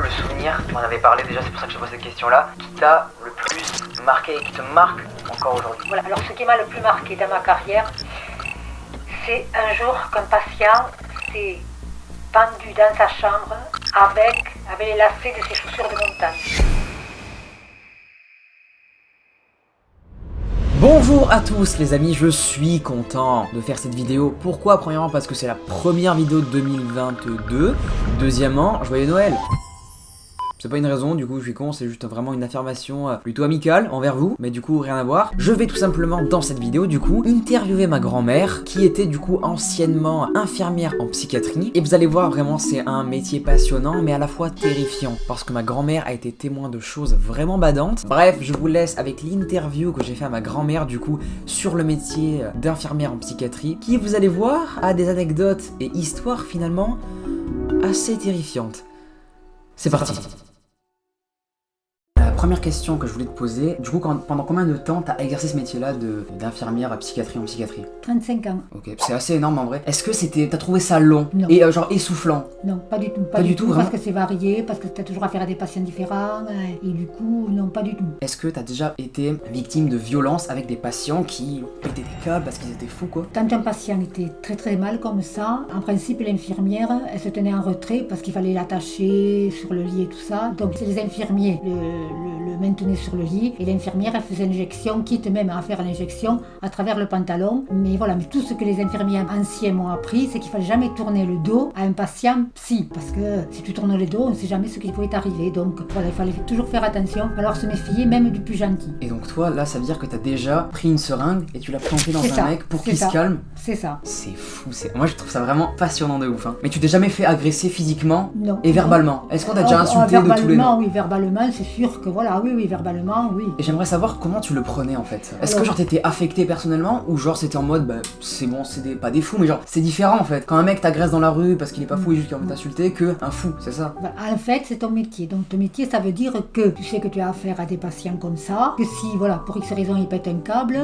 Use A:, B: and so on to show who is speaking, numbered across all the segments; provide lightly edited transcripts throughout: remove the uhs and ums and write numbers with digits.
A: le souvenir, tu m'en avais parlé déjà, c'est pour ça que je te pose cette question-là, qui t'a le plus marqué et qui te marque encore aujourd'hui?
B: Voilà, alors ce qui m'a le plus marqué dans ma carrière, c'est un jour qu'un patient s'est pendu dans sa chambre avec les lacets de ses chaussures de montagne.
C: Bonjour à tous les amis, je suis content de faire cette vidéo. Pourquoi? Premièrement parce que c'est la première vidéo de 2022. Deuxièmement, joyeux Noël. C'est pas une raison, du coup je suis con, c'est juste vraiment une affirmation plutôt amicale envers vous, mais du coup rien à voir. Je vais tout simplement dans cette vidéo du coup interviewer ma grand-mère qui était du coup anciennement infirmière en psychiatrie. Et vous allez voir, vraiment c'est un métier passionnant mais à la fois terrifiant parce que ma grand-mère a été témoin de choses vraiment badantes. Bref, je vous laisse avec l'interview que j'ai fait à ma grand-mère du coup sur le métier d'infirmière en psychiatrie qui, vous allez voir, a des anecdotes et histoires finalement assez terrifiantes. C'est parti. Première question que je voulais te poser, du coup pendant combien de temps t'as exercé ce métier-là d'infirmière à psychiatrie en psychiatrie?
B: 35 ans.
C: Ok, c'est assez énorme en vrai. Est-ce que t'as trouvé ça long?
B: Non.
C: Et genre essoufflant?
B: Non, pas du tout.
C: Pas du tout, vraiment?
B: Parce que c'est varié, parce que t'as toujours affaire à des patients différents, et du coup, non, pas du tout.
C: Est-ce que t'as déjà été victime de violence avec des patients qui pétaient des câbles parce qu'ils étaient fous quoi?
B: Quand un patient était très très mal comme ça, en principe l'infirmière, elle se tenait en retrait parce qu'il fallait l'attacher sur le lit et tout ça. Donc c'est les infirmiers le maintenaient sur le lit et l'infirmière elle faisait l'injection, quitte même à faire l'injection à travers le pantalon. Mais voilà, mais tout ce que les infirmiers anciens m'ont appris, c'est qu'il fallait jamais tourner le dos à un patient psy, parce que si tu tournes le dos, on ne sait jamais ce qui pouvait t'arriver. Donc voilà, il fallait toujours faire attention, alors se méfier même du plus gentil.
C: Et donc toi, là, ça veut dire que t'as déjà pris une seringue et tu l'as plantée dans un mec pour qu'il se calme?
B: C'est ça.
C: C'est fou, moi je trouve ça vraiment passionnant de ouf. Hein. Mais tu t'es jamais fait agresser physiquement?
B: Non.
C: Et verbalement? Est-ce qu'on t'a déjà insulté de tous les noms?
B: Oui, verbalement, c'est sûr que voilà, oui, verbalement, oui.
C: Et j'aimerais savoir comment tu le prenais en fait. Est-ce que genre t'étais affecté personnellement ou genre c'était en mode bah c'est bon, c'est pas des fous, mais genre c'est différent en fait. Quand un mec t'agresse dans la rue parce qu'il est pas fou et juste qu'il a envie de t'insulter que un fou, c'est ça?
B: Bah, en fait, c'est ton métier. Donc ton métier, ça veut dire que tu sais que tu as affaire à des patients comme ça, que si voilà, pour X raison ils pètent un câble,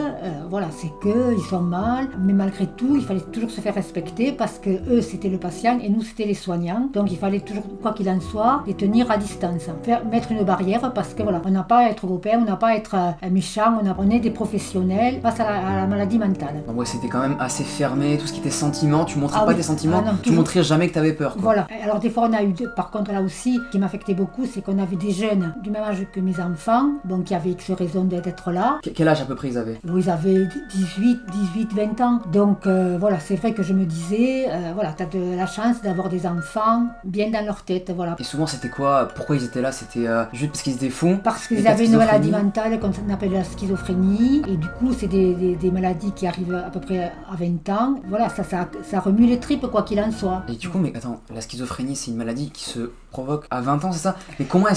B: voilà, c'est que ils sont mal, mais malgré tout, il fallait toujours se faire respecter parce que eux c'était le patient et nous c'était les soignants. Donc il fallait toujours, quoi qu'il en soit, les tenir à distance, mettre une barrière parce que voilà, on n'a pas à être européen, on n'a pas à être méchant, on est des professionnels face à la maladie mentale.
C: Donc ouais, c'était quand même assez fermé, tout ce qui était sentiments, tu montrais pas tes sentiments,
B: non,
C: tu montrais jamais que t'avais peur quoi.
B: Voilà, alors des fois on a eu, par contre là aussi, ce qui m'affectait beaucoup, c'est qu'on avait des jeunes du même âge que mes enfants, donc il y avait X raison d'être là.
C: Quel âge à peu près ils avaient?
B: Ils avaient 18, 20 ans, donc voilà, c'est vrai que je me disais, voilà, t'as de la chance d'avoir des enfants bien dans leur tête, voilà.
C: Et souvent c'était quoi? Pourquoi ils étaient là? C'était juste parce qu'ils étaient fous?
B: Parce qu'ils avaient une maladie mentale qu'on appelle la schizophrénie, et du coup c'est des maladies qui arrivent à peu près à 20 ans, voilà, ça remue les tripes quoi qu'il en soit.
C: Et du coup, mais attends, la schizophrénie c'est une maladie qui se provoque à 20 ans, c'est ça? Mais comment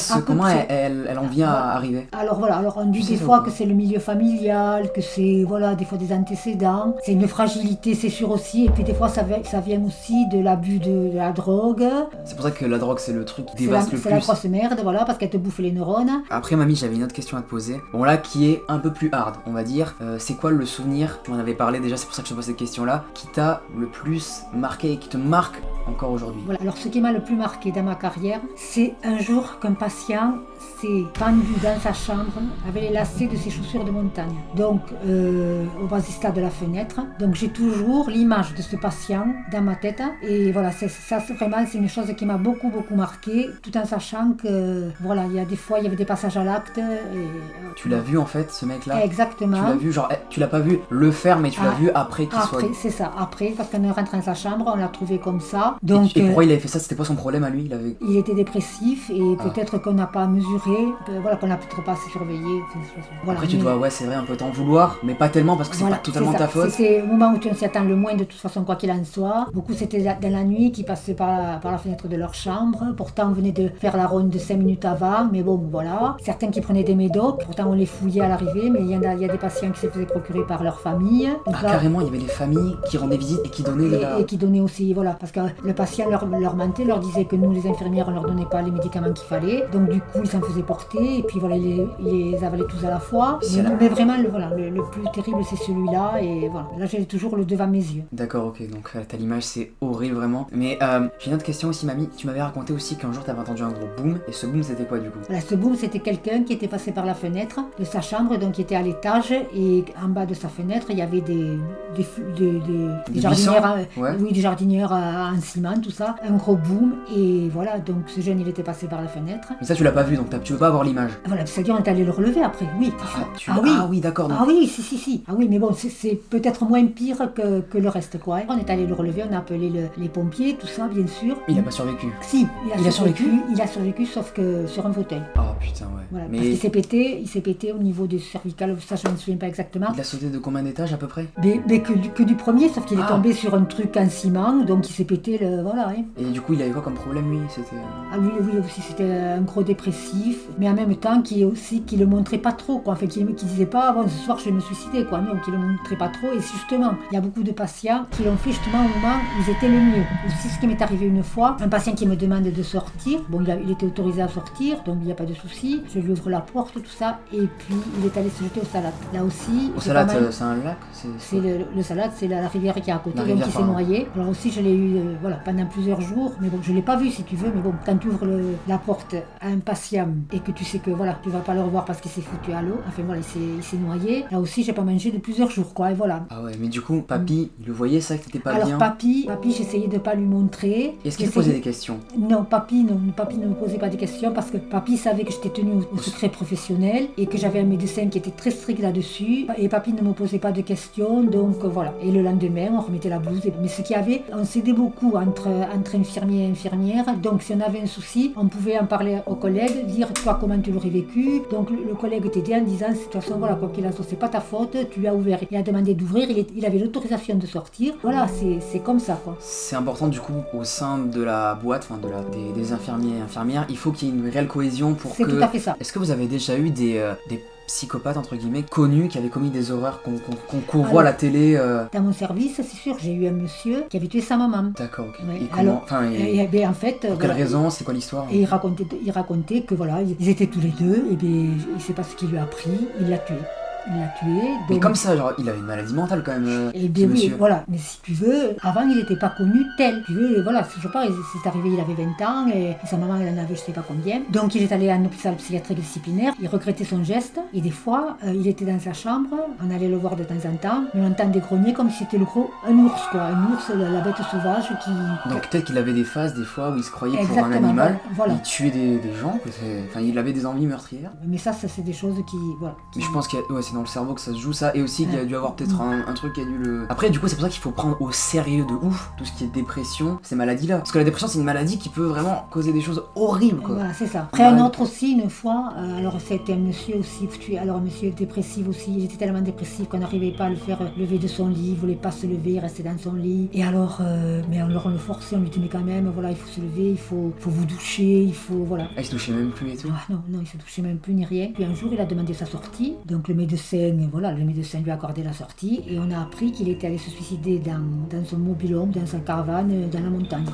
C: elle en vient à arriver?
B: Alors voilà, alors on dit des fois que c'est le milieu familial, que c'est voilà, des fois des antécédents, c'est une fragilité, c'est sûr aussi, et puis des fois ça vient aussi de l'abus de la drogue.
C: C'est pour ça que la drogue c'est le truc qui dévaste le plus.
B: C'est la grosse merde, voilà, parce qu'elle te bouffe les neurones.
C: Après mamie, j'avais une autre question à te poser, bon là qui est un peu plus hard, on va dire, c'est quoi le souvenir, tu m'en avais parlé déjà, c'est pour ça que je te pose cette question là, qui t'a le plus marqué et qui te marque encore aujourd'hui? Voilà,
B: alors ce qui m'a le plus marqué dans ma carrière, c'est un jour qu'un patient s'est pendu dans sa chambre avec les lacets de ses chaussures de montagne, donc au vasistas de la fenêtre. Donc j'ai toujours l'image de ce patient dans ma tête, et voilà, ça vraiment c'est une chose qui m'a beaucoup marqué, tout en sachant que voilà, il y a des fois il y avait des passages à l'acte.
C: Tu l'as vu en fait ce mec là?
B: Exactement.
C: Tu l'as vu, genre tu l'as pas vu le faire, mais tu l'as vu après qu'il soit...
B: Après, c'est ça, après, parce qu'on est rentré dans sa chambre, on l'a trouvé comme ça. Donc,
C: et pourquoi il avait fait ça? C'était quoi son problème à lui?
B: Il était dépressif et peut-être qu'on n'a pas mesuré, voilà, qu'on n'a peut-être pas assez surveillé. Voilà,
C: après tu dois, ouais c'est vrai, un peu t'en vouloir, mais pas tellement parce que c'est pas totalement ta faute.
B: C'est au moment où tu ne s'y attends le moins de toute façon, quoi qu'il en soit. Beaucoup c'était dans la nuit qui passaient par la fenêtre de leur chambre, pourtant on venait de faire la ronde de 5 minutes avant, mais bon voilà, fois. Certains qui prenaient des médocs, pourtant on les fouillait à l'arrivée, mais il y a des patients qui se faisaient procurer par leur famille. Donc
C: Ah, carrément, il y avait des familles qui rendaient visite et qui donnaient de la...
B: et qui donnaient aussi, voilà, parce que le patient leur mentait, leur disait que nous, les infirmières, on leur donnait pas les médicaments qu'il fallait. Donc du coup, ils s'en faisaient porter, et puis voilà, ils les avalaient tous à la fois. Mais vraiment, le plus terrible, c'est celui-là, et voilà. Là, j'ai toujours le devant mes yeux.
C: D'accord, ok, donc t'as l'image, c'est horrible vraiment. Mais j'ai une autre question aussi, mamie. Tu m'avais raconté aussi qu'un jour t'avais entendu un gros boom, et ce boom c'était quoi du coup?
B: Voilà, ce boom, c'était quelqu'un qui était passé par la fenêtre de sa chambre, donc qui était à l'étage, et en bas de sa fenêtre, il y avait des jardinières,
C: ouais.
B: Oui, des jardinières en ciment, tout ça, un gros boom, et voilà, donc ce jeune, il était passé par la fenêtre.
C: Mais ça, tu l'as pas vu, donc tu veux pas avoir l'image.
B: Voilà, c'est-à-dire on est allé le relever après, oui.
C: Ah oui, d'accord.
B: Ah oui, si. Ah oui, mais bon, c'est peut-être moins pire que le reste, quoi. On est allé le relever, on a appelé les pompiers, tout ça, bien sûr.
C: Il a pas survécu.
B: Si, il a survécu.
C: survécu.
B: Il a survécu, sauf que sur un fauteuil.
C: Oh putain, ouais.
B: Voilà,
C: Mais
B: parce qu'il s'est pété au niveau du cervical, ça je ne me souviens pas exactement.
C: il a sauté de combien d'étages à peu près?
B: Mais que du premier, sauf qu'il est tombé sur un truc en ciment, donc il s'est pété, voilà. Hein.
C: Et du coup, il avait quoi comme problème lui? C'était...
B: Ah lui aussi, c'était un gros dépressif, mais en même temps qui le montrait pas trop, quoi. Enfin, qui disait pas, bon, ce soir je vais me suicider, quoi. Non, qui le montrait pas trop. Et justement, il y a beaucoup de patients qui l'ont fait justement au moment où ils étaient le mieux. Aussi, ce qui m'est arrivé une fois, un patient qui me demande de sortir. Bon, il était autorisé à sortir, donc il n'y a pas de souci. Je lui ouvre la porte, tout ça, et puis il est allé se jeter au Salat. Là aussi.
C: Au Salat, c'est un lac?
B: C'est le Salat, c'est la rivière qui est à côté,
C: La
B: donc
C: rivière,
B: il s'est noyé. Alors aussi, je l'ai eu pendant plusieurs jours, mais bon, je l'ai pas vu si tu veux, mais bon, quand tu ouvres la porte à un patient et que tu sais que voilà, tu vas pas le revoir parce qu'il s'est foutu à l'eau, enfin voilà, il s'est noyé. Là aussi, j'ai pas mangé de plusieurs jours, quoi, et voilà.
C: Ah ouais, mais du coup, papy, il le voyait ça que t'étais pas bien?
B: Alors papy, j'essayais de pas lui montrer.
C: Est-ce qu'il posait des questions?
B: Non, papy ne me posait pas des questions parce que papy savait que j'étais tenue au secret professionnel et que j'avais un médecin qui était très strict là-dessus. Et papy ne me posait pas de questions, donc voilà. Et le lendemain, on remettait la blouse. Mais ce qu'il y avait, on s'aidait beaucoup entre infirmiers et infirmières. Donc si on avait un souci, on pouvait en parler aux collègues, dire toi comment tu l'aurais vécu. Donc le collègue t'aidait en disant de toute façon voilà, quoi qu'il en soit, c'est pas ta faute, tu lui as ouvert, il a demandé d'ouvrir, il avait l'autorisation de sortir. Voilà, c'est comme ça, quoi.
C: C'est important du coup au sein de la boîte, enfin des infirmiers et infirmières, il faut qu'il y ait une réelle cohésion pour que...
B: C'est tout à fait ça.
C: Est-ce que vous avez déjà eu des psychopathes entre guillemets connus qui avaient commis des horreurs qu'on voit à la télé?
B: Dans mon service, c'est sûr, j'ai eu un monsieur qui avait tué sa maman.
C: D'accord, ok.
B: Ouais.
C: Et comment,
B: En fait,
C: pour quelle raison? C'est quoi l'histoire?
B: Et il racontait que voilà, ils étaient tous les deux, et bien il sait pas ce qu'il lui a pris, il l'a tué. Donc...
C: Mais comme ça, genre, il a une maladie mentale quand même.
B: Et bien oui, voilà. Mais si tu veux, avant il n'était pas connu tel. Tu veux, voilà, je sais pas, c'est arrivé, il avait 20 ans, et sa maman elle en avait je sais pas combien. Donc il est allé à un hôpital psychiatrique disciplinaire, il regrettait son geste, et des fois, il était dans sa chambre, on allait le voir de temps en temps, mais on entendait grogner comme si c'était un ours, quoi. Un ours, la bête sauvage qui...
C: Donc peut-être qu'il avait des phases, des fois, où il se croyait
B: Exactement,
C: pour un animal,
B: voilà.
C: Il tuait des gens, enfin il avait des envies meurtrières.
B: Mais ça c'est des choses qui... Voilà.
C: Mais je pense que c'est dans le cerveau que ça se joue ça, et aussi qu'il y a dû avoir peut-être un truc qui a dû le... Après du coup c'est pour ça qu'il faut prendre au sérieux de ouf tout ce qui est dépression, ces maladies-là. Parce que la dépression c'est une maladie qui peut vraiment causer des choses horribles, quoi.
B: Voilà, c'est ça. Après un autre aussi, une fois, alors c'était un monsieur aussi, alors un monsieur dépressif aussi, il était tellement dépressif qu'on n'arrivait pas à le faire lever de son lit, il voulait pas se lever, il restait dans son lit. Et alors, mais alors on le forçait, on lui tenait quand même, voilà, il faut se lever, il faut vous doucher, il faut, voilà.
C: Ah, il se touchait même plus et tout?
B: Non, il se touchait même plus ni rien. Puis un jour il a demandé sa sortie, donc le médecin lui a accordé la sortie, et on a appris qu'il était allé se suicider dans son mobil-home, dans sa caravane, dans la montagne.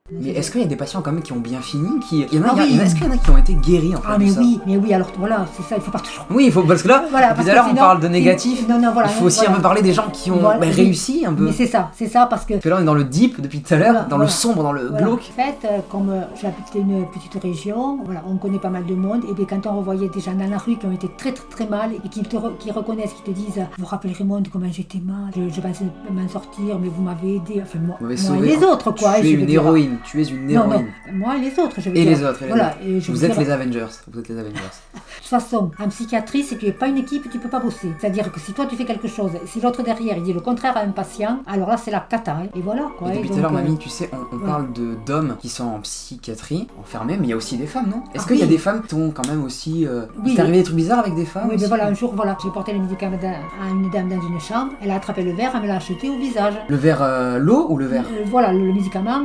C: Mais est-ce qu'il y a des patients quand même qui ont bien fini, est-ce qu'il y en a qui ont été guéris en fait?
B: Ah mais oui, alors voilà, c'est ça, il faut pas toujours...
C: Oui, il faut, parce que là,
B: voilà,
C: depuis tout à l'heure on parle de négatif,
B: voilà,
C: il faut aussi un peu parler des gens qui ont réussi un peu.
B: Mais c'est ça, parce que...
C: Parce que là on est dans le deep depuis tout à l'heure, le sombre, dans le glauque.
B: En fait, comme j'habitais une petite région, voilà, on connaît pas mal de monde, et bien quand on revoyait des gens dans la rue qui ont été très très très mal, et qui reconnaissent, qui te disent « Vous rappellerez moi de comment j'étais mal, je pensais m'en sortir, mais vous m'avez aidé, enfin moi et les autres quoi. »
C: Tu es une héroïne, tu es une héroïne.
B: Moi et les autres, je veux
C: et
B: dire.
C: Les autres.
B: Voilà,
C: vous êtes les Avengers. Vous êtes les Avengers.
B: De toute façon, en psychiatrie, si tu n'es pas une équipe, tu ne peux pas bosser. C'est-à-dire que si toi tu fais quelque chose, si l'autre derrière il dit le contraire à un patient, alors là c'est la cata. Hein. Et voilà quoi.
C: Et depuis tout à l'heure, mamie, tu sais, on parle d'hommes qui sont en psychiatrie, enfermés, mais il y a aussi des femmes, non? Est-ce qu'il y a des femmes qui t'ont quand même aussi. Il t'est arrivé des trucs bizarres avec des femmes?
B: Oui, mais voilà, un jour, voilà, j'ai porté les médicaments à une dame dans une chambre, elle a attrapé le verre, elle me l'a acheté au visage.
C: Le verre l'eau ou le verre?
B: Voilà, le médicament,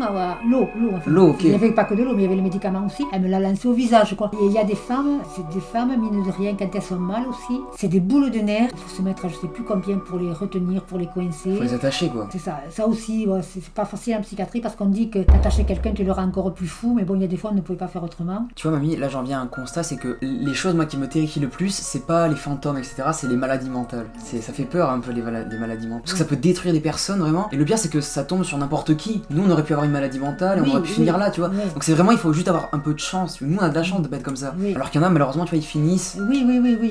B: l'eau. l'eau. En fait.
C: L'eau, ok.
B: Il n'y avait pas que de l'eau, mais il y avait les médicaments aussi. Elle me l'a lancé au visage, quoi. Et il y a des femmes, c'est des femmes, mine de rien, quand elles sont mal aussi, c'est des boules de nerfs. Il faut se mettre à je sais plus combien pour les retenir, pour les coincer.
C: Faut les attacher, quoi.
B: C'est ça. Ça aussi, ouais, c'est pas facile en psychiatrie parce qu'on dit que t'attacher quelqu'un, tu le rends encore plus fou, mais bon, il y a des fois, on ne pouvait pas faire autrement.
C: Tu vois, mamie, là j'en viens à un constat, c'est que les choses, moi, qui me terrifient le plus, c'est pas les fantômes, etc., c'est les maladies mentales. Ça fait peur un peu, les maladies mentales. Parce que ça peut détruire des personnes, vraiment. Et le pire, c'est que ça tombe sur n'importe qui. Nous, on aurait pu avoir une maladie mentale, et on aurait pu finir là, tu vois.
B: Oui.
C: Donc c'est vraiment, il faut juste avoir un peu de chance. Nous, on a de la chance de pas être comme ça.
B: Oui.
C: Alors qu'il y en a, malheureusement, tu vois, ils finissent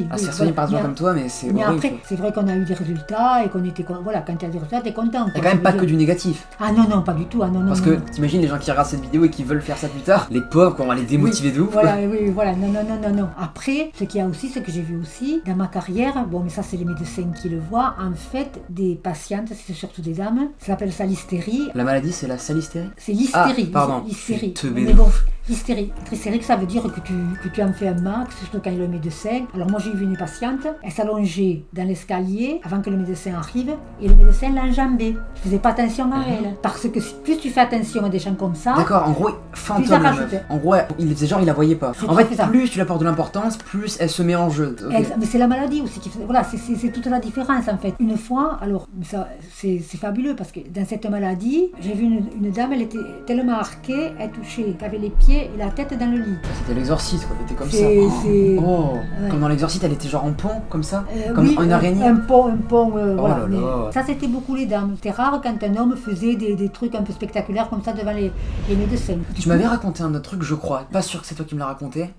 C: à se faire soigner par des gens comme toi, mais c'est
B: Mais
C: horrible.
B: après, c'est vrai qu'on a eu des résultats et qu'on était... Voilà, quand tu as des résultats, t'es content.
C: Il y a quand même pas que du négatif.
B: Ah non, pas du tout. Ah, non,
C: Parce que t'imagines les gens qui regardent cette vidéo et qui veulent faire ça plus tard, les pauvres, qu'on va les démotiver de ouf.
B: Voilà, voilà, non. Après, ce qu'il y a aussi, ce que j'ai vu aussi dans ma carrière, bon, mais ça, c'est les médecins qui le voient, en fait, des patientes, c'est surtout des dames, ça s'appelle ça l'hystérie.
C: La maladie, c'est la salystérie.
B: C'est l'hystérie.
C: Ah, pardon.
B: L'hystérie.
C: Je te
B: Mais bon, l'hystérie. Tristérique, ça veut dire que tu en fais un max, surtout quand il y a le médecin. Alors moi, j'ai vu une patiente, elle s'allongeait dans l'escalier avant que le médecin arrive, et le médecin l'enjambait. Je faisais pas attention à elle. Parce que plus tu fais attention à des gens comme ça...
C: D'accord, en gros, fantôme la meuf. En gros, il faisait genre, il la voyait pas. En fait, plus tu lui apportes de l'importance, plus elle se met en jeu. Okay.
B: Mais c'est la maladie aussi qui fait... Voilà, c'est toute la différence en fait. Une fois, alors, ça, c'est fabuleux parce que dans cette maladie, j'ai vu une dame, elle était tellement arquée, elle touchait, elle avait les pieds et la tête dans le lit.
C: C'était l'exorciste, quoi, elle était comme ça.
B: Ouais.
C: Comme dans l'exorciste, elle était genre en pont, comme ça, comme
B: oui,
C: une araignée.
B: Un pont, voilà.
C: Là là.
B: Ça, c'était beaucoup les dames. C'était rare quand un homme faisait des trucs un peu spectaculaires comme ça devant les médecins.
C: Tu m'avais raconté un autre truc, je crois. Pas sûr que c'est toi qui me l'as raconté.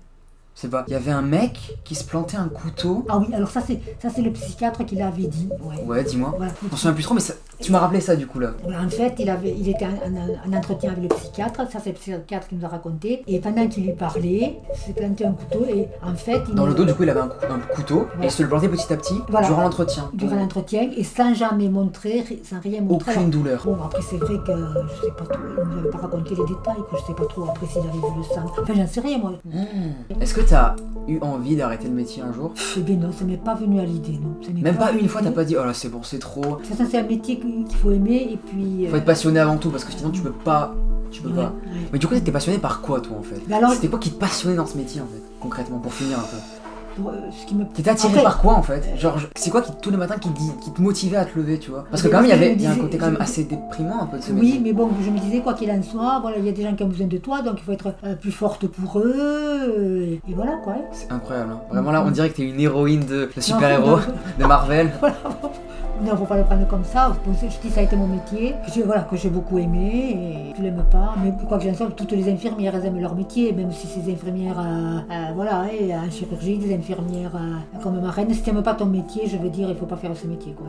C: C'est pas. Il y avait un mec qui se plantait un couteau.
B: Ah oui, alors ça c'est le psychiatre qui l'avait dit.
C: Ouais, dis-moi.
B: Voilà.
C: Je m'en souviens plus trop, mais ça, tu m'as rappelé ça du coup là.
B: Voilà, en fait, il était en entretien avec le psychiatre, ça c'est le psychiatre qui nous a raconté, et pendant qu'il lui parlait, il s'est planté un couteau, et en fait...
C: Dans le dos, du coup, il avait un couteau, et il se le plantait petit à petit, durant l'entretien.
B: Durant l'entretien, et sans jamais montrer, sans rien montrer.
C: Aucune douleur.
B: Bon, après c'est vrai que, je sais pas trop, il ne nous avait pas raconté les détails, que je sais pas trop après s'il avait vu le sang. Enfin, j'en sais rien, moi.
C: Est-ce que t'as eu envie d'arrêter le métier un jour?
B: Eh bien non, ça m'est pas venu à l'idée, non.
C: Même pas une fois, t'as pas dit, oh là c'est bon, c'est trop.
B: C'est un métier qu'il faut aimer, et puis...
C: Faut être passionné avant tout, parce que sinon tu peux pas.
B: Ouais.
C: Mais du coup, t'étais passionné par quoi, toi, en fait? C'était quoi qui te passionnait dans ce métier, en fait, concrètement, pour finir un peu? T'étais attiré par quoi, en fait? Genre, c'est quoi tous les matins qui te motivait à te lever, tu vois? Parce que quand même, il y a un côté quand même assez déprimant, un peu, de ce métier.
B: Oui, mais bon, je me disais, quoi qu'il en soit, voilà, il y a des gens qui ont besoin de toi, donc il faut être plus forte pour eux, et voilà, quoi.
C: C'est incroyable, hein. Vraiment, là, on dirait que t'es une héroïne de super-héros, de Marvel.
B: Voilà. Non, faut pas le prendre comme ça. Je dis ça a été mon métier, que j'ai beaucoup aimé, et tu l'aimes pas. Mais quoi que j'en sache, toutes les infirmières elles aiment leur métier, même si ces infirmières, voilà, et en chirurgie, des infirmières comme ma reine. Si tu n'aimes pas ton métier, je veux dire, il faut pas faire ce métier, quoi.